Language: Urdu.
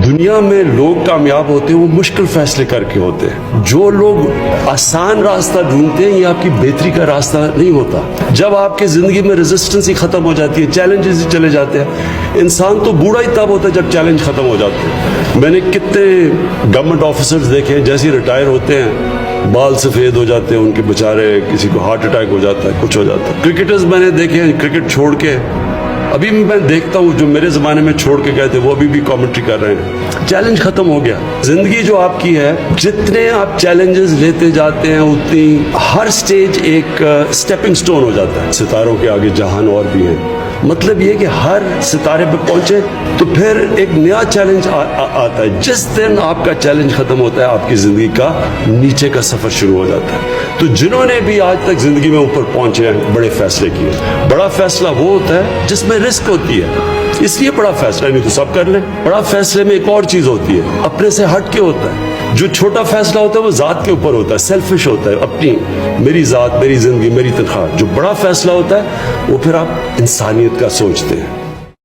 دنیا میں لوگ کامیاب ہوتے ہیں وہ مشکل فیصلے کر کے ہوتے ہیں. جو لوگ آسان راستہ ڈھونڈتے ہیں یہ آپ کی بہتری کا راستہ نہیں ہوتا. جب آپ کی زندگی میں ریزسٹنس ہی ختم ہو جاتی ہے, چیلنجز ہی چلے جاتے ہیں, انسان تو بوڑھا ہی تب ہوتا ہے جب چیلنج ختم ہو جاتے ہیں. میں نے کتنے گورنمنٹ آفیسرز دیکھے ہیں جیسے ریٹائر ہوتے ہیں بال سفید ہو جاتے ہیں ان کے, بےچارے کسی کو ہارٹ اٹیک ہو جاتا ہے, کچھ ہو جاتا ہے. کرکٹرز میں نے دیکھے ہیں کرکٹ چھوڑ کے, ابھی میں دیکھتا ہوں جو میرے زمانے میں چھوڑ کے گئے تھے وہ ابھی بھی کامنٹری کر رہے ہیں. چیلنج ختم ہو گیا. زندگی جو آپ کی ہے جتنے آپ چیلنجز لیتے جاتے ہیں اتنی ہر سٹیج ایک سٹیپنگ سٹون ہو جاتا ہے. ستاروں کے آگے جہان اور بھی ہیں. مطلب یہ کہ ہر ستارے پہ پہنچے تو پھر ایک نیا چیلنج آتا ہے. جس دن آپ کا چیلنج ختم ہوتا ہے آپ کی زندگی کا نیچے کا سفر شروع ہو جاتا ہے. تو جنہوں نے بھی آج تک زندگی میں اوپر پہنچے ہیں بڑے فیصلے کیے. بڑا فیصلہ وہ ہوتا ہے جس میں رسک ہوتی ہے, اس لیے بڑا فیصلہ, نہیں تو سب کر لیں. بڑا فیصلے میں ایک اور چیز ہوتی ہے, اپنے سے ہٹ کے ہوتا ہے. جو چھوٹا فیصلہ ہوتا ہے وہ ذات کے اوپر ہوتا ہے, سیلفش ہوتا ہے, اپنی میری ذات, میری زندگی, میری تنخواہ. جو بڑا فیصلہ ہوتا ہے وہ پھر آپ انسانیت کا سوچتے ہیں.